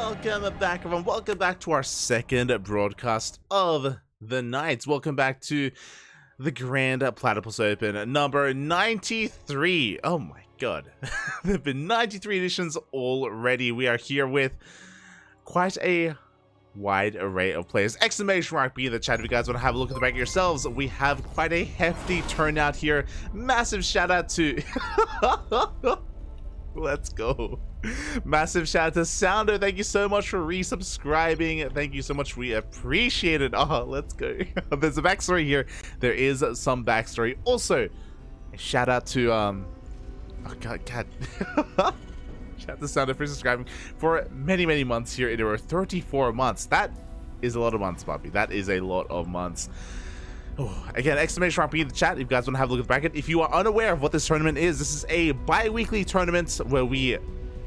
Welcome back, everyone. Welcome back to our second broadcast of the night. Welcome back to the Grand Platypus Open number 93. Oh my god. There have been 93 editions already. We are here with quite a wide array of players. Exclamation mark be in the chat if you guys want to have a look at the back yourselves. We have quite a hefty turnout here. Massive shout out to let's go. Massive shout out to Sounder. Thank you so much for resubscribing. Thank you so much. We appreciate it. Oh, let's go. There's a backstory here. There is some backstory. Also, a shout out to oh god. Shout out to Sounder for subscribing for many months here. There were 34 months. That is a lot of months, Bobby. That is a lot of months. Oh, again, exclamation mark in the chat if you guys want to have a look at the bracket. If you are unaware of what this tournament is, this is a bi-weekly tournament where we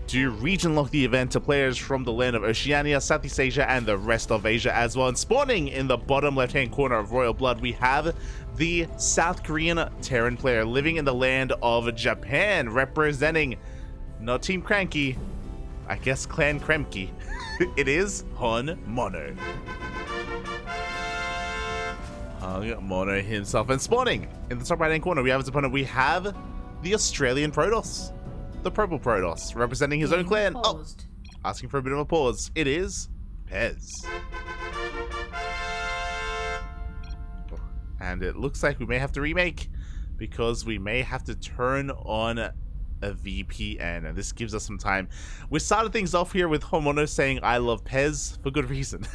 do region lock the event to players from the land of Oceania, Southeast Asia, and the rest of Asia as well. And spawning in the bottom left-hand corner of Royal Blood, we have the South Korean Terran player living in the land of Japan, representing not Team Cranky, I guess Clan Kremky. It is HonMonO. HonMonO himself. And spawning in the top right-hand corner, we have his opponent. We have the Australian Protoss. The Purple Protoss, representing his own clan. Oh, asking for a bit of a pause. It is Pezz. And it looks like we may have to remake, because we may have to turn on a VPN, and this gives us some time. We started things off here with HonMonO saying I love Pezz for good reason.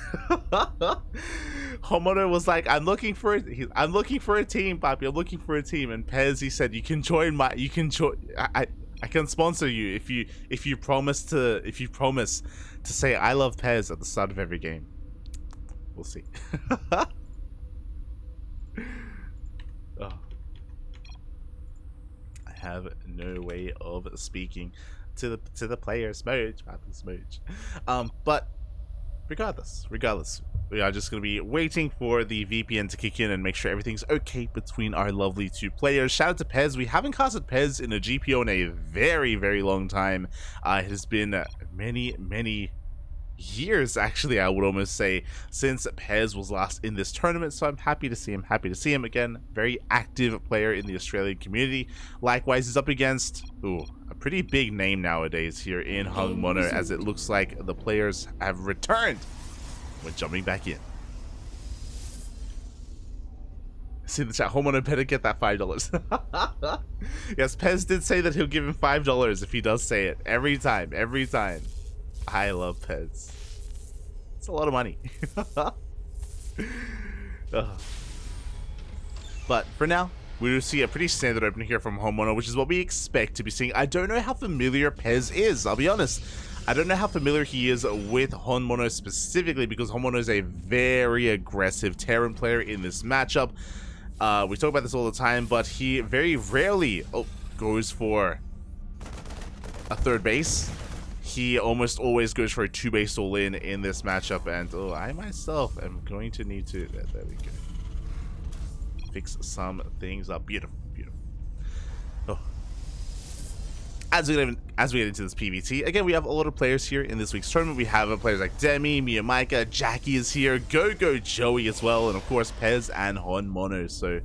HonMonO was like, I'm looking for a team, Papi. I'm looking for a team. And Pezz, he said, you can join. I can sponsor you if you promise to say I love Pezz at the start of every game. We'll see. Oh. I have no way of speaking to the player. Smooch. But regardless, we are just going to be waiting for the VPN to kick in and make sure everything's okay between our lovely two players. Shout out to Pezz. We haven't casted Pezz in a GPO in a very long time. It has been many years, actually, I would almost say, since Pezz was last in this tournament, so I'm happy to see him again. Very active player in the Australian community. Likewise, he's up against a pretty big name nowadays here in HonMonO, as it looks like the players have returned. We're jumping back in. See in the chat, HonMonO better get that $5. Yes, Pezz did say that he'll give him $5 if he does say it. Every time. I love Pezz. It's a lot of money. But for now, we will see a pretty standard opener here from HonMonO, which is what we expect to be seeing. I don't know how familiar Pezz is, I'll be honest. I don't know how familiar he is with HonMonO specifically, because HonMonO is a very aggressive Terran player in this matchup. We talk about this all the time, but he very rarely goes for a third base. He almost always goes for a 2-base all-in this matchup, and I myself am going to need to... There we go. Fix some things up. Beautiful. Oh. As we get into this PvT, again, we have a lot of players here in this week's tournament. We have players like Demi, Miyamika, Jackie is here, Go Joey as well, and of course Pezz and HonMonO. So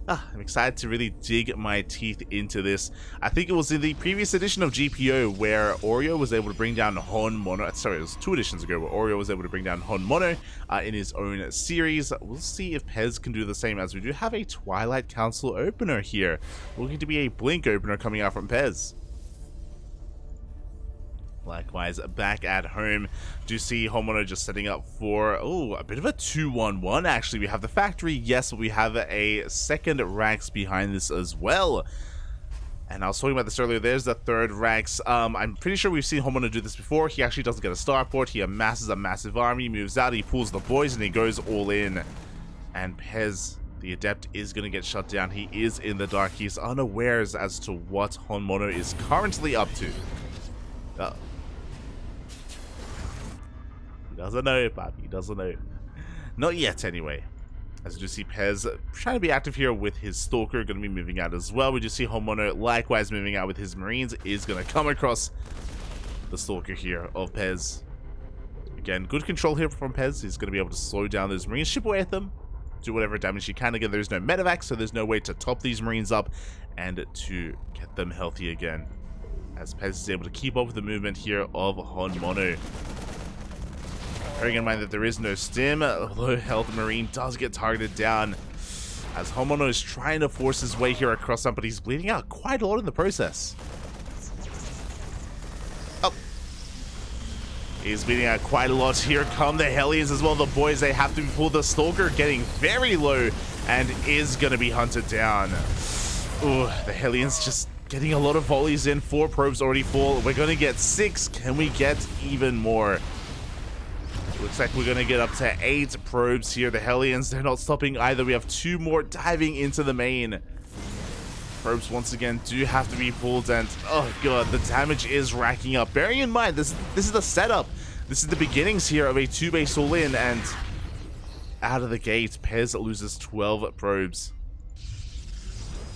I'm excited to really dig my teeth into this. I think it was in the previous edition of GPO where Oreo was able to bring down HonMonO. Sorry, it was 2 editions ago where Oreo was able to bring down HonMonO in his own series. We'll see if Pezz can do the same, as we do have a Twilight Council opener here. Looking to be a Blink opener coming out from Pezz. Likewise, back at home, do see HonMonO just setting up for, a bit of a 2-1-1, actually. We have the factory, yes, but we have a second Rax behind this as well. And I was talking about this earlier, there's the third Rax. I'm pretty sure we've seen HonMonO do this before. He actually doesn't get a starport, he amasses a massive army, moves out, he pulls the boys, and he goes all in. And Pezz, the Adept, is going to get shut down. He is in the dark, he's unawares as to what HonMonO is currently up to. He doesn't know, Bobby. He doesn't know. Not yet, anyway. As you do see Pezz trying to be active here with his Stalker, going to be moving out as well. We do see HonMonO likewise moving out with his Marines, is going to come across the Stalker here of Pezz. Again, good control here from Pezz. He's going to be able to slow down those Marines, chip away at them, do whatever damage he can. Again, there's no medevac, so there's no way to top these Marines up and to get them healthy again. As Pezz is able to keep up with the movement here of HonMonO. Bearing in mind that there is no stim, low health Marine does get targeted down. As HonMonO is trying to force his way here across them, but he's bleeding out quite a lot in the process. Oh. He's bleeding out quite a lot. Here come the Hellions as well. The boys, they have to pull the Stalker, getting very low, and is going to be hunted down. Ooh, the Hellions just getting a lot of volleys in. 4 probes already full. We're going to get 6. Can we get even more? Looks like we're going to get up to 8 probes here. The Hellions, they're not stopping either. We have 2 more diving into the main. Probes, once again, do have to be pulled, and oh god, the damage is racking up. Bearing in mind, this is the setup. This is the beginnings here of a 2-base all-in, and out of the gate, Pezz loses 12 probes.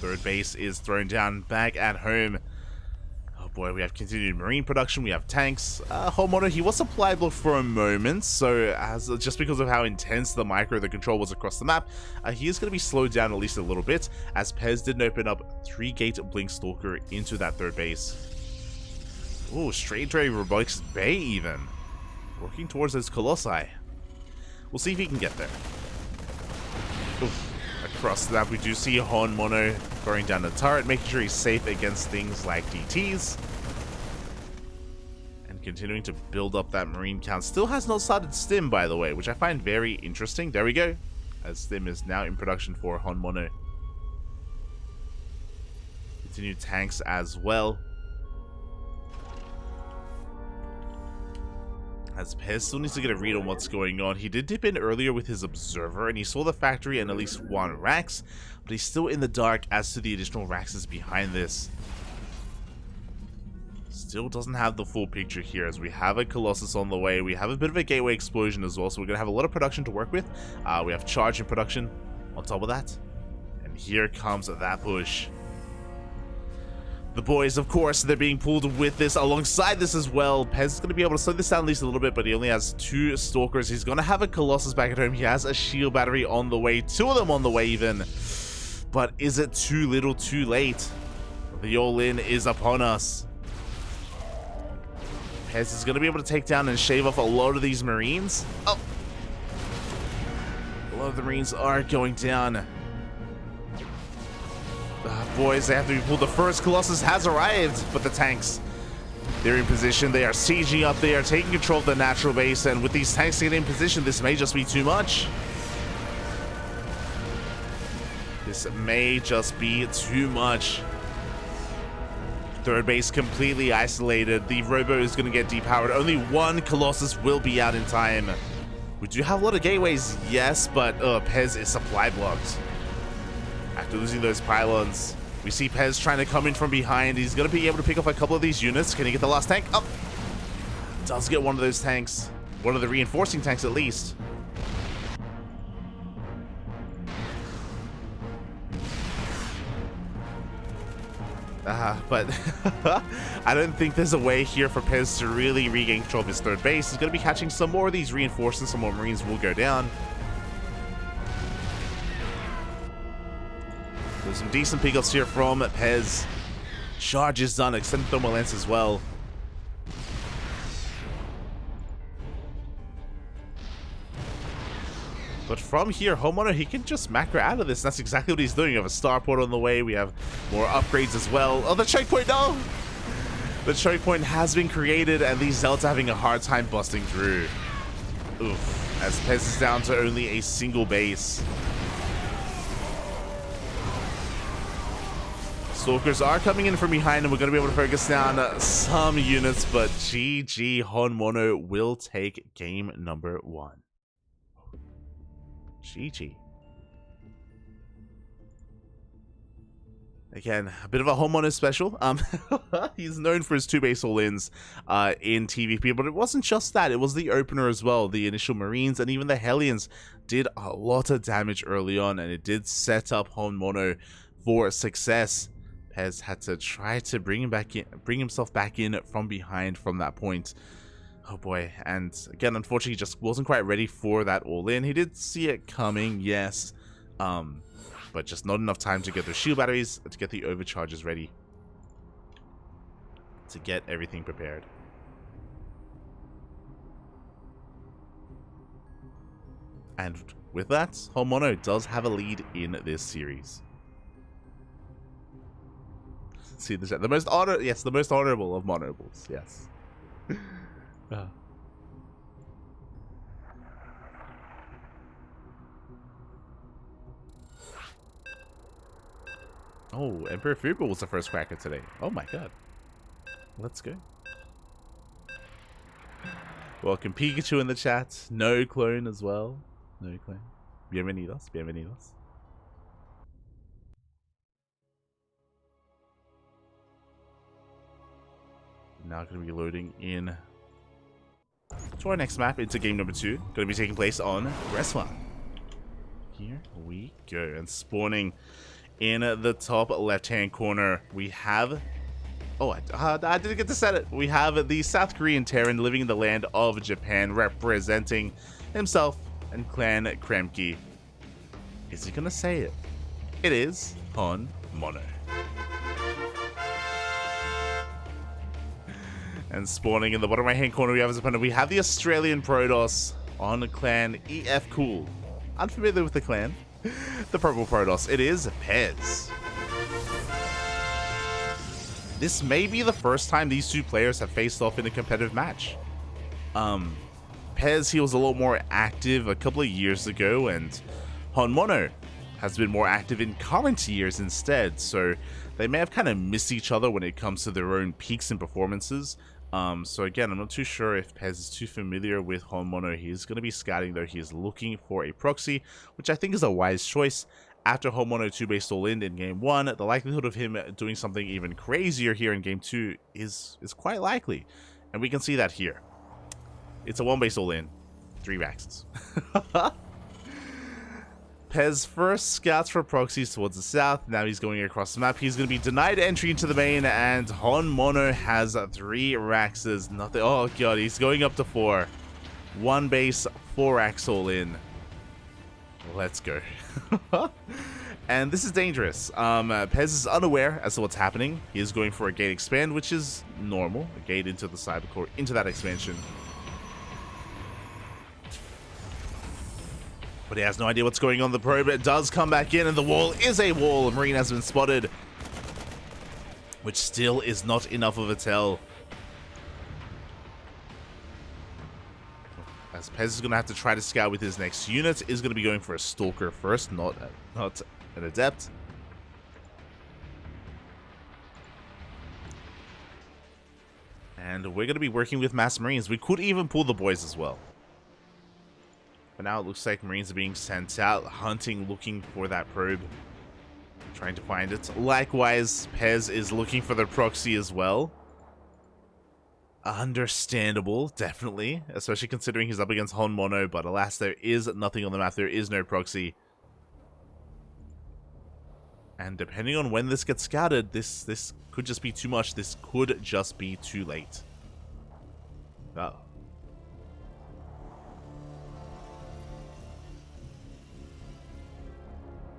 3rd base is thrown down back at home. Oh boy, we have continued Marine production, we have tanks. HonMonO, he was supply blocked for a moment, so just because of how intense the control was across the map, he is going to be slowed down at least a little bit, as Pezz didn't open up 3-gate Blink Stalker into that 3rd base. Ooh, straight Dray Robotics Bay even. Working towards those Colossi. We'll see if he can get there. Oof. Across the map, we do see HonMonO going down the turret, making sure he's safe against things like DTs. And continuing to build up that Marine count. Still has not started Stim, by the way, which I find very interesting. There we go. As Stim is now in production for HonMonO. Continued tanks as well. As Pezz still needs to get a read on what's going on. He did dip in earlier with his observer, and he saw the factory and at least 1 Rax, but he's still in the dark as to the additional Raxes behind this. Still doesn't have the full picture here, as we have a Colossus on the way. We have a bit of a gateway explosion as well, so we're going to have a lot of production to work with. We have charge in production on top of that. And here comes that push. The boys, of course, they're being pulled with this. Alongside this as well, Pezz is going to be able to slow this down at least a little bit, but he only has 2 Stalkers. He's going to have a Colossus back at home. He has a shield battery on the way. 2 of them on the way even. But is it too little too late? The all-in is upon us. Pezz is going to be able to take down and shave off a lot of these Marines. Oh! A lot of the Marines are going down. Boys, they have to be pulled. The first Colossus has arrived, but the tanks, they're in position. They are sieging up. They are taking control of the natural base, and with these tanks getting in position, this may just be too much. This may just be too much. 3rd base completely isolated. The Robo is going to get depowered. Only 1 Colossus will be out in time. We do have a lot of gateways, yes, but Pezz is supply blocked. After losing those pylons, we see Pezz trying to come in from behind. He's going to be able to pick off a couple of these units. Can he get the last tank? Oh! Does get one of those tanks. One of the reinforcing tanks at least. But I don't think there's a way here for Pezz to really regain control of his 3rd base. He's going to be catching some more of these reinforcements. Some more Marines will go down. There's some decent pickups here from Pezz. Charge is done. Extended thermal lens as well. But from here, HonMonO, he can just macro out of this. That's exactly what he's doing. We have a starport on the way. We have more upgrades as well. Oh, the choke point, no! The choke point has been created, and these Zealots are having a hard time busting through. Oof. As Pezz is down to only a single base. Stalkers are coming in from behind, and we're going to be able to focus down some units, but GG, HonMonO will take game number 1. GG. Again, a bit of a HonMonO special. He's known for his 2-base all-ins in TVP, but it wasn't just that. It was the opener as well. The initial Marines and even the Hellions did a lot of damage early on, and it did set up HonMonO for success. Pezz had to try to bring himself back in from behind from that point. Oh boy, and again, unfortunately, he just wasn't quite ready for that all-in. He did see it coming, yes, but just not enough time to get the shield batteries, to get the overcharges ready, to get everything prepared. And with that, HonMonO does have a lead in this series. See the most honor, yes, the most honorable of monobles, yes. Oh, Emperor Fuba was the first cracker today. Oh my god. Let's go. Welcome Pikachu in the chat. No clone as well. No clone. Bienvenidos, bienvenidos. Now going to be loading in to our next map, into game number 2. Going to be taking place on Reswa. Here we go. And spawning in the top left-hand corner, we have... Oh, I didn't get to set it. We have the South Korean Terran living in the land of Japan, representing himself and Clan Cranky. Is he going to say it? It is HonMonO. And spawning in the bottom right-hand corner, we have as opponent, we have the Australian Protoss on Clan EF Cool. Unfamiliar with the clan. The purple Protoss. It is Pezz. This may be the first time these two players have faced off in a competitive match. Pezz, he was a lot more active a couple of years ago, and HonMonO has been more active in current years instead, so they may have kind of missed each other when it comes to their own peaks and performances. So again, I'm not too sure if Pezz is too familiar with HonMonO. He is going to be scouting, though. He is looking for a proxy, which I think is a wise choice. After HonMonO 2-based all-in game 1, the likelihood of him doing something even crazier here in game 2 is quite likely. And we can see that here. It's a 1-based all-in, 3 Vaxes. Pezz first scouts for proxies towards the south. Now he's going across the map. He's going to be denied entry into the main, and HonMonO has 3 Raxes. Nothing. Oh god, he's going up to 4. 1 base, 4 Rax all in. Let's go. And this is dangerous. Pezz is unaware as to what's happening. He is going for a gate expand, which is normal. A gate into the cyber core, into that expansion. But he has no idea what's going on. The probe does come back in, and the wall is a wall. A Marine has been spotted, which still is not enough of a tell. As Pezz is going to have to try to scout with his next unit, is going to be going for a Stalker first, not an Adept. And we're going to be working with Mass Marines. We could even pull the boys as well. But now it looks like Marines are being sent out, hunting, looking for that probe. Trying to find it. Likewise, Pezz is looking for the proxy as well. Understandable, definitely. Especially considering he's up against HonMonO, but alas, there is nothing on the map. There is no proxy. And depending on when this gets scouted, this could just be too much. This could just be too late. Oh.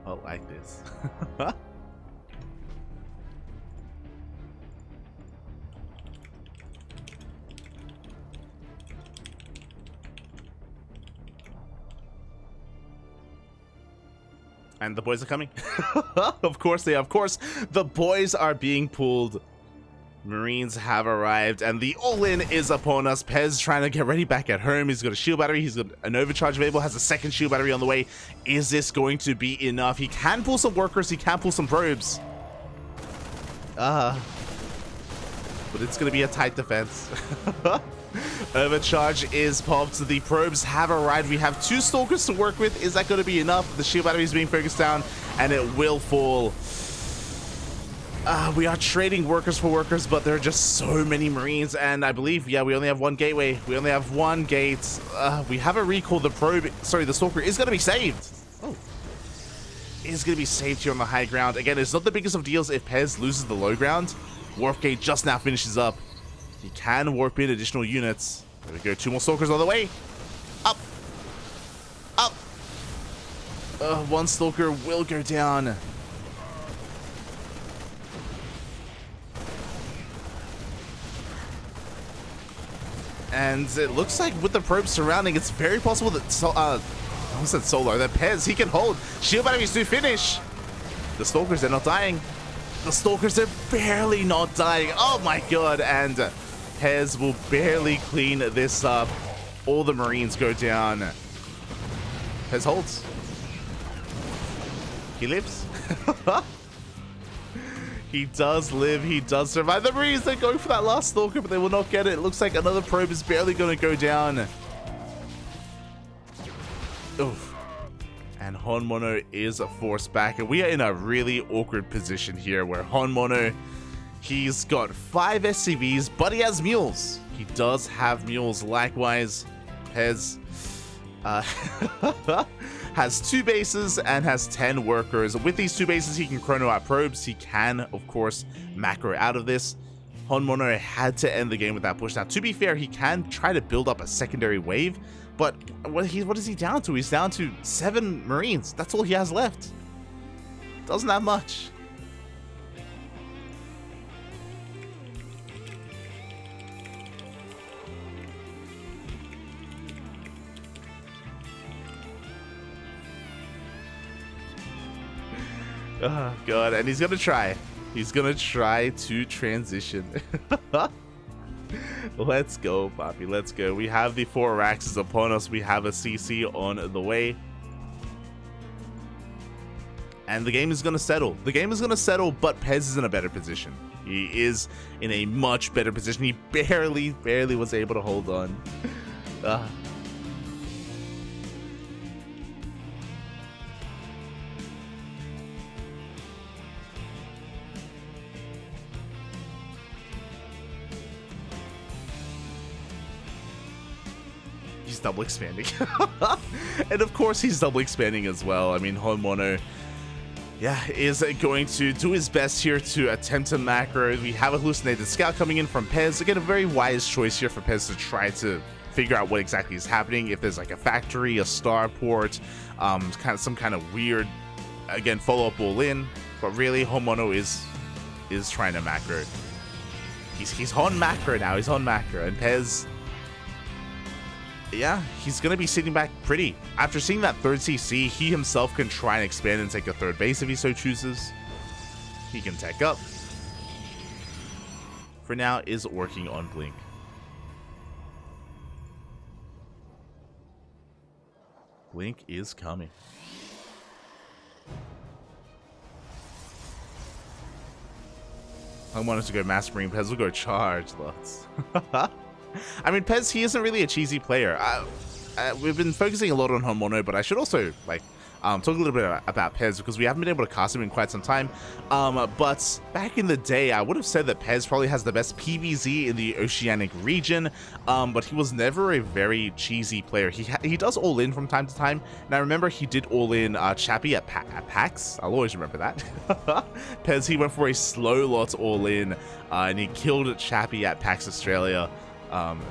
I like this. And the boys are coming. Of course they are. Of course, the boys are being pulled. Marines have arrived, and the all-in is upon us. Pezz trying to get ready back at home. He's got a shield battery. He's got an overcharge available. Has a second shield battery on the way. Is this going to be enough? He can pull some workers. He can pull some probes. But it's going to be a tight defense. Overcharge is popped. The probes have arrived. We have 2 Stalkers to work with. Is that going to be enough? The shield battery is being focused down, and it will fall. We are trading workers for workers, but there are just so many Marines, and I believe, yeah, we only have 1 gateway. We only have 1 gate. We have a recall. The probe, sorry, the Stalker is going to be saved. Oh. Is going to be saved here on the high ground. Again, it's not the biggest of deals if Pezz loses the low ground. Warp gate just now finishes up. He can warp in additional units. There we go. 2 more Stalkers on the way. Up. Up. 1 Stalker will go down. And it looks like with the probes surrounding, it's very possible that I said Solo, that Pezz, he can hold. Shield batteries do finish. The Stalkers, they're not dying. The Stalkers are barely not dying. Oh my god. And Pezz will barely clean this up. All the Marines go down. Pezz holds. He lives. He does live. He does survive. The Marines, they're going for that last Stalker, but they will not get it. It looks like another probe is barely going to go down. Oof. And HonMonO is forced back. And we are in a really awkward position here where HonMonO, he's got 5 SCVs, but he has mules. He does have mules. Likewise, Pezz has 2 bases and has 10 workers. With these 2 bases, he can chrono out probes. He can, of course, macro out of this. HonMonO had to end the game with that push. Now, to be fair, he can try to build up a secondary wave, but what is he down to? He's down to 7 Marines. That's all he has left. Doesn't have much. Oh god, and he's gonna try. He's gonna try to transition. Let's go, Poppy, let's go. We have the 4 Araxes upon us. We have a CC on the way. And the game is gonna settle. The game is gonna settle, but Pezz is in a better position. He is in a much better position. He barely was able to hold on. He's double expanding. And of course he's double expanding as well. I mean, HonMonO, yeah, is going to do his best here to attempt to macro. We have a hallucinated scout coming in from Pezz. Again, a very wise choice here for Pezz to try to figure out what exactly is happening. If there's like a factory, a starport, some kind of weird, again, follow-up all in. But really, HonMonO is trying to macro. He's on macro now. He's on macro, and Pezz, yeah, he's going to be sitting back pretty. After seeing that 3rd CC, he himself can try and expand and take a 3rd base if he so chooses. He can tech up. For now, is working on Blink. Blink is coming. I wanted to go Mass Marine. Pezz will go charge, lots. I mean, Pezz, he isn't really a cheesy player. We've been focusing a lot on HonMonO, but I should also, like, talk a little bit about Pezz, because we haven't been able to cast him in quite some time. But back in the day, I would have said that Pezz probably has the best PvZ in the Oceanic region, but he was never a very cheesy player. He does all in from time to time, and I remember he did all in Chappie at PAX. I'll always remember that. Pezz, he went for a slow lot all in, and he killed Chappie at PAX Australia.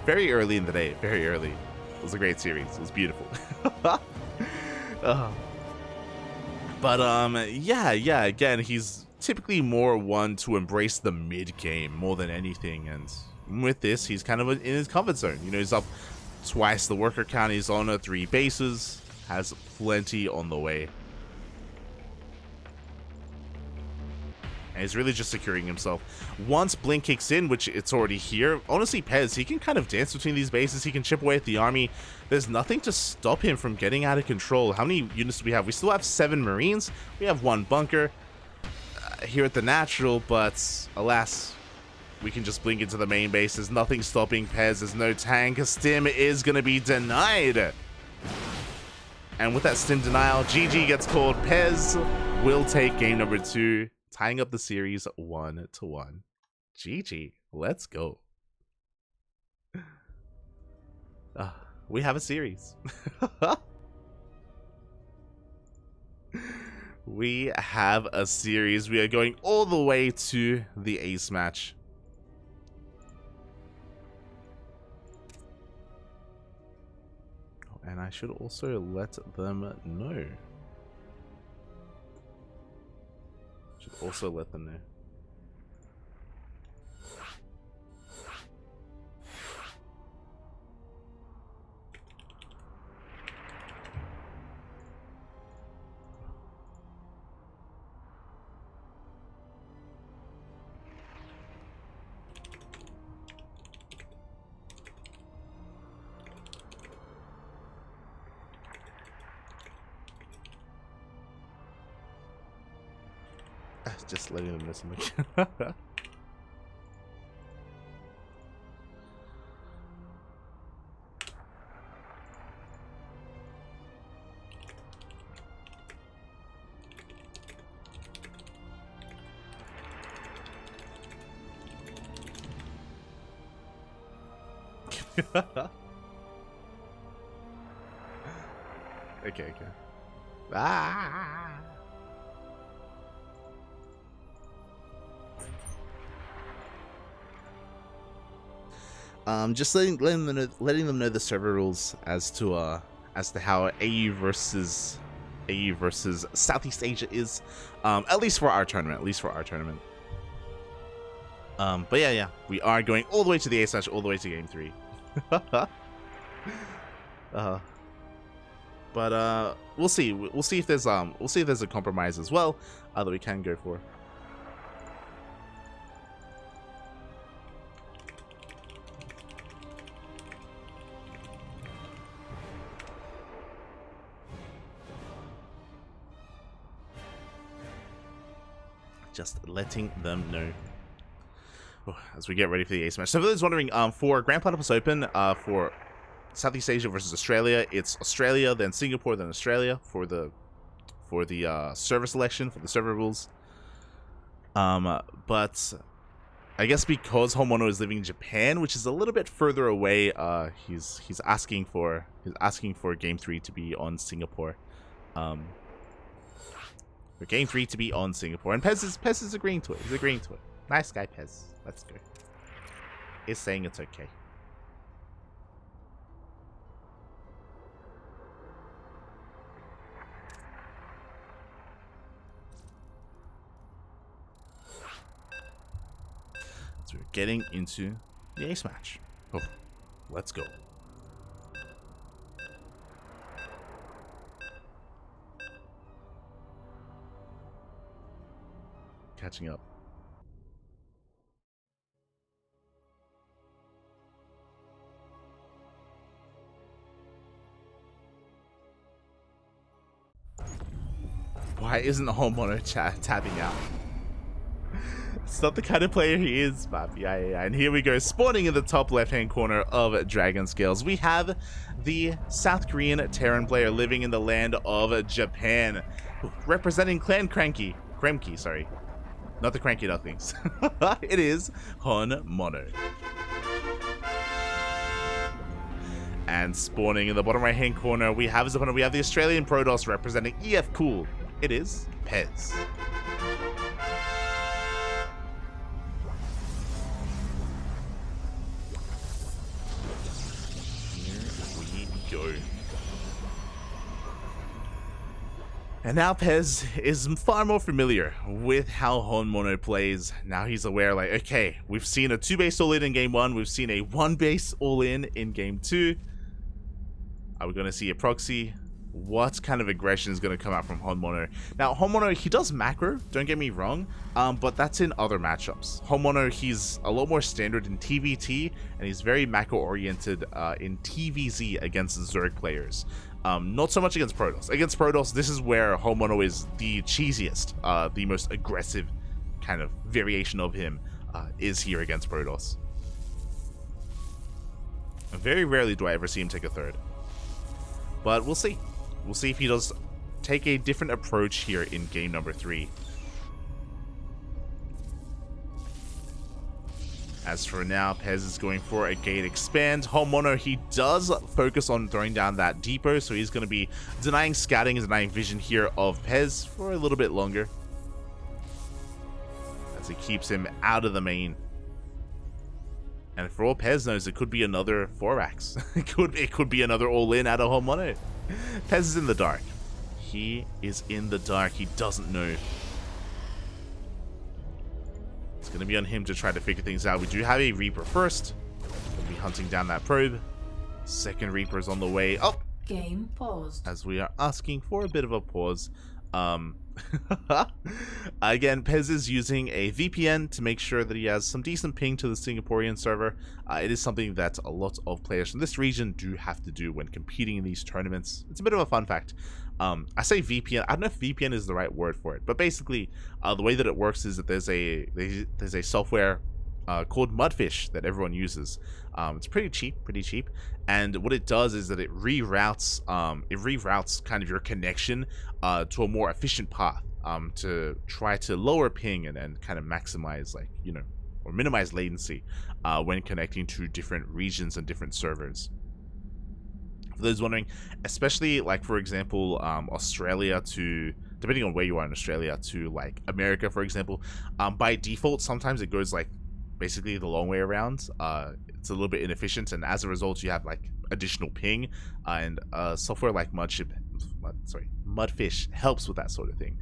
Very early in the day, very early. It was a great series. It was beautiful. Yeah, again, he's typically more one to embrace the mid game more than anything, and with this, he's kind of in his comfort zone. You know, he's up twice the worker count, he's on 3 bases, has plenty on the way. And he's really just securing himself. Once Blink kicks in, which it's already here, honestly, Pezz, he can kind of dance between these bases. He can chip away at the army. There's nothing to stop him from getting out of control. How many units do we have? We still have 7 Marines. We have 1 bunker here at the natural, but alas, we can just blink into the main base. There's nothing stopping Pezz. There's no tank. A stim is going to be denied. And with that stim denial, GG gets called. Pezz will take game number 2. Tying up the series 1-1. GG. Let's go. We have a series. We have a series. We are going all the way to the ace match. And I should also let them know. Should also let them know. Just letting them know something. Okay. Ah! Just letting them know the server rules as to how AU versus Southeast Asia is, at least for our tournament. But yeah, we are going all the way to the A match, all the way to game 3. But we'll see. We'll see if there's a compromise as well that we can go for. Just letting them know as we get ready for the ace match. So for those wondering, for Grand Platypus Open, for Southeast Asia versus Australia, it's Australia, then Singapore, then Australia for the server selection, for the server rules. But I guess because HonMonO is living in Japan, which is a little bit further away, he's asking for game 3 to be on Singapore. For game 3 to be on Singapore, and Pezz is agreeing to it. He's agreeing to it. Nice guy, Pezz. Let's go. He's saying it's okay. So we're getting into the ace match. Oh, let's go. Catching up. Why isn't HonMonO tabbing out? It's not the kind of player he is, but yeah. And here we go, spawning in the top left-hand corner of Dragon Scales. We have the South Korean Terran player living in the land of Japan, representing Clan Cranky, sorry. Not the Cranky Ducklings. It is HonMonO. And spawning in the bottom right-hand corner, we have the Australian Protoss representing EF Cool. It is Pezz. Here we go. And now Pezz is far more familiar with how HonMonO plays. Now he's aware, like, okay, we've seen a 2-base all-in in game 1. We've seen a 1-base all-in in game 2. Are we going to see a proxy? What kind of aggression is going to come out from HonMonO? Now, HonMonO, he does macro, don't get me wrong, but that's in other matchups. HonMonO, he's a lot more standard in TvT, and he's very macro-oriented in TvZ against Zerg players. Not so much against Protoss. Against Protoss, this is where HonMonO is the cheesiest, the most aggressive kind of variation of him is here against Protoss. Very rarely do I ever see him take a third. But we'll see. We'll see if he does take a different approach here in game number 3. As for now, Pezz is going for a gate expand. HonMonO, he does focus on throwing down that depot, so he's going to be denying scouting and denying vision here of Pezz for a little bit longer, as he keeps him out of the main. And for all Pezz knows, it could be another 4-axe. it could be another all-in out of HonMonO. Pezz is in the dark. He is in the dark. He doesn't know. It's going to be on him to try to figure things out. We do have a Reaper first. We'll be hunting down that probe. Second Reaper is on the way. Oh! Game paused. As we are asking for a bit of a pause. Again, Pezz is using a VPN to make sure that he has some decent ping to the Singaporean server. It is something that a lot of players from this region do have to do when competing in these tournaments. It's a bit of a fun fact. I say VPN. I don't know if VPN is the right word for it, but basically, the way that it works is that there's a software called Mudfish that everyone uses. It's pretty cheap, and what it does is that it reroutes kind of your connection to a more efficient path to try to lower ping and kind of maximize, like, you know, or minimize latency when connecting to different regions and different servers. For those wondering, especially like, for example, Australia to, depending on where you are in Australia, to like America, for example, by default sometimes it goes like basically the long way around. It's a little bit inefficient, and as a result you have like additional ping, and software like Mudfish helps with that sort of thing.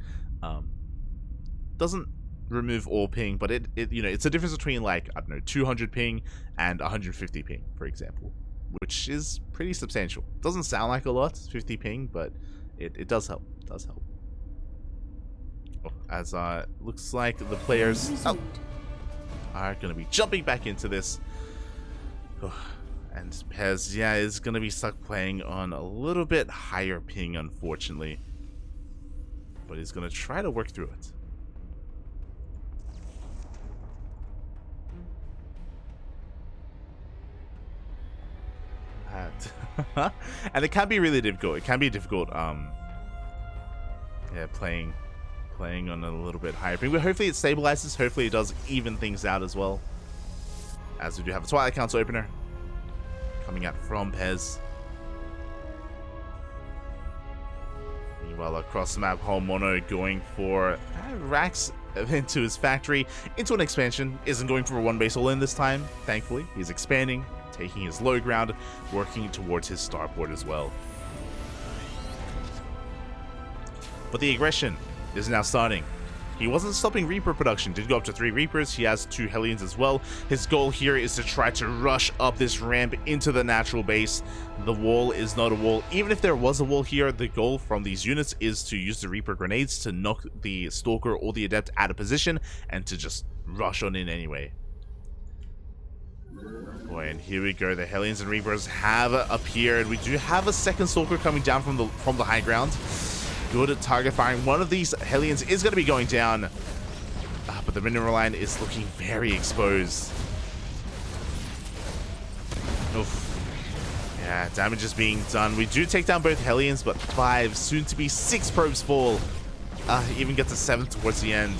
Doesn't remove all ping, but it you know, it's a difference between, like, I don't know, 200 ping and 150 ping, for example, which is pretty substantial. Doesn't sound like a lot, 50 ping, but it does help. It does help. Oh, as looks like the players are going to be jumping back into this. Oh, and Pezz, yeah, is going to be stuck playing on a little bit higher ping, unfortunately. But he's going to try to work through it. And it can be really difficult. It can be difficult, yeah, playing on a little bit higher ping. But hopefully it stabilizes. Hopefully it does even things out as well. As we do have a Twilight Council opener coming out from Pezz. Meanwhile, across the map, HonMonO going for racks into his factory, into an expansion. Isn't going for a one base all in this time, thankfully. He's expanding, taking his low ground, working towards his starport as well. But the aggression is now starting. He wasn't stopping Reaper production, did go up to 3 Reapers, he has 2 Hellions as well. His goal here is to try to rush up this ramp into the natural base. The wall is not a wall. Even if there was a wall here, the goal from these units is to use the Reaper grenades to knock the Stalker or the Adept out of position and to just rush on in anyway. Boy, and here we go. The Hellions and Reapers have appeared. We do have a second Stalker coming down from the high ground. Good at target firing. One of these Hellions is going to be going down. But the mineral line is looking very exposed. Oof. Yeah, damage is being done. We do take down both Hellions, but 5, soon to be 6 probes fall. Even gets a 7th towards the end.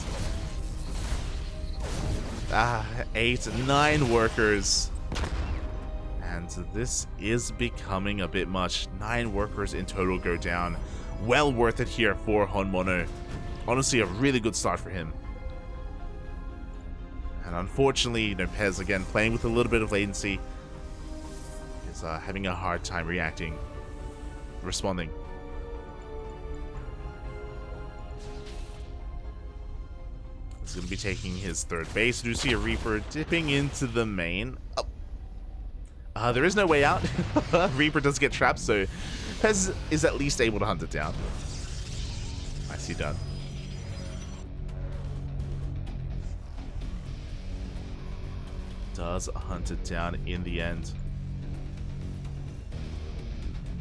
8, 9 workers. And this is becoming a bit much. 9 workers in total go down. Well worth it here for HonMonO. Honestly, a really good start for him. And unfortunately, you know, Pezz, again, playing with a little bit of latency, is having a hard time responding. He's going to be taking his 3rd base. We do see a Reaper dipping into the main. Oh. There is no way out. Reaper does get trapped, so Pezz is at least able to hunt it down. Nicely done. Does hunt it down in the end.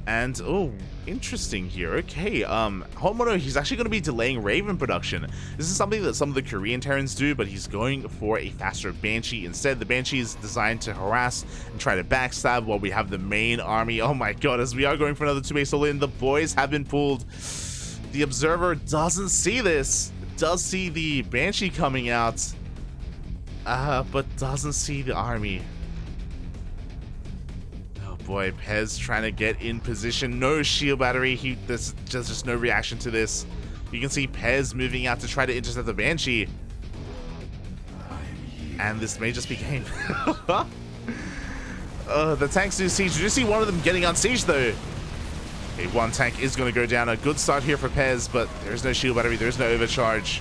And, oh, interesting here. Okay, HonMonO, he's actually going to be delaying Raven production. This is something that some of the Korean Terrans do, but he's going for a faster Banshee instead. The Banshee is designed to harass and try to backstab while we have the main army. Oh my god, as we are going for another 2-base all-in, the boys have been pulled. The Observer doesn't see this. Does see the Banshee coming out, but doesn't see the army. Boy, Pezz trying to get in position. No shield battery. There's just no reaction to this. You can see Pezz moving out to try to intercept the Banshee. And this may just be game. The tanks do siege. You just see one of them getting unsieged though. Okay, one tank is going to go down. A good start here for Pezz, but there's no shield battery. There's no overcharge.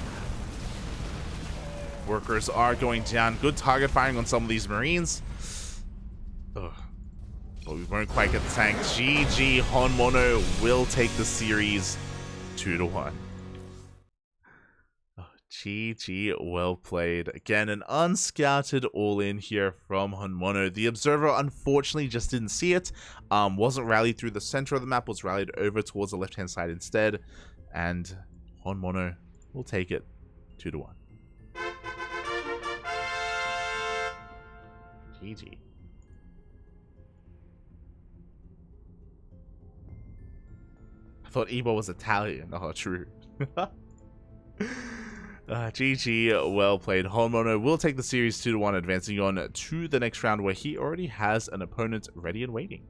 Workers are going down. Good target firing on some of these Marines. Ugh. But we won't quite get the tank. GG, HonMonO will take the series 2-1. Oh, GG, well played. Again, an unscouted all-in here from HonMonO. The Observer, unfortunately, just didn't see it. Wasn't rallied through the center of the map, was rallied over towards the left-hand side instead. And HonMonO will take it 2-1. GG. I thought Ebo was Italian. Oh, true. GG, well played. HonMonO will take the series 2-1, advancing on to the next round where he already has an opponent ready and waiting.